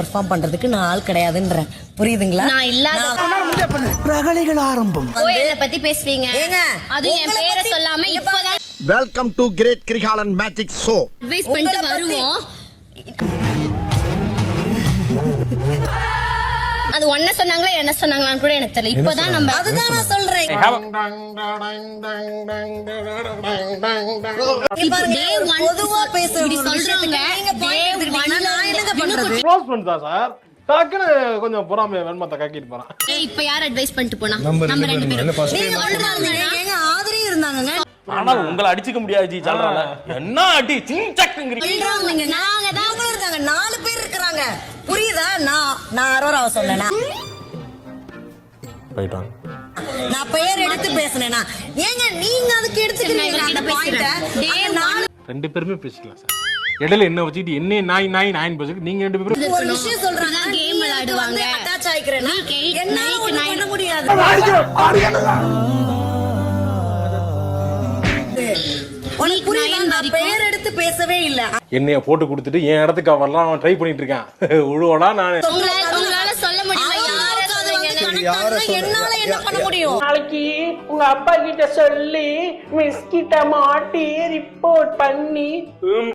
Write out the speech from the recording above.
Perform பண்றதுக்கு நான் ஆள் கிடையாதுன்றேன். புரியுதுங்களா? நான் இல்லாத ரகளைகள் ஆரம்பம். கோயிலை பத்தி பேசுறீங்க. அது என் பேரை சொல்லாம இப்பதான் welcome to great Kirikalan magic show. Advice பண்ணிட்டு வருவோம். அது ஒன்ன சொன்னாங்களா என்ன சொன்னாங்களான்னு கூட எனக்கு தெரியல. இப்பதான் நம்ம அதுதான் நான் சொல்றேன். பொதுவா டக்குனு கொஞ்சம் பொறாமைய வெண்மத்தை கக்கிட்டு போறான். இப்ப யார் அட்வைஸ் பண்ணிட்டு போனா? நம்ம ரெண்டு பேரும் ஆதரவு இருந்தாங்க. ஆனா உங்களை அடிச்சுக்க முடியாது ஜி. சொல்றாங்க என்ன அடி சிங்சக்குங்கறீங்க. நாங்க தான் இருந்தாங்க. 4 பேர் இருக்காங்க. புரியுதா? நான் அரோராவ சொல்லனா. போய்ட்டாங்க. நான் பெயர் எடுத்து பேசுனேனா? ஏங்க நீங்க அதுக்கு எடுத்துக்கிறீங்க அந்த பாயிண்ட. ரெண்டு பேருமே பேசிக்கலாம் சார். இடையில என்ன வச்சிட்டு என்ன நாய் பேசிட்டு நீங்க ரெண்டு பேரும் ஒரு விஷயம் சொல்றாங்க. கேம் விளையாடுவாங்க. அட்டாச் ஆயிக்கிறேனா? என்னால பண்ண முடியாது. உனக்கு புரியுதா? நான் பெயர் எடுத்து பேசவே இல்ல. என்னைய போட்டு கொடுத்துட்டு என் இடத்துக்கு வரலாம் அவன் ட்ரை பண்ணிட்டு இருக்கான். உழுவடா நானு. உங்களால சொல்ல முடியுமா? என்னால என்ன பண்ண முடியும்? நாளைக்கு உங்க அப்பா கிட்ட சொல்லி மிஸ் கிட்ட மாட்டி ரிப்போர்ட் பண்ணி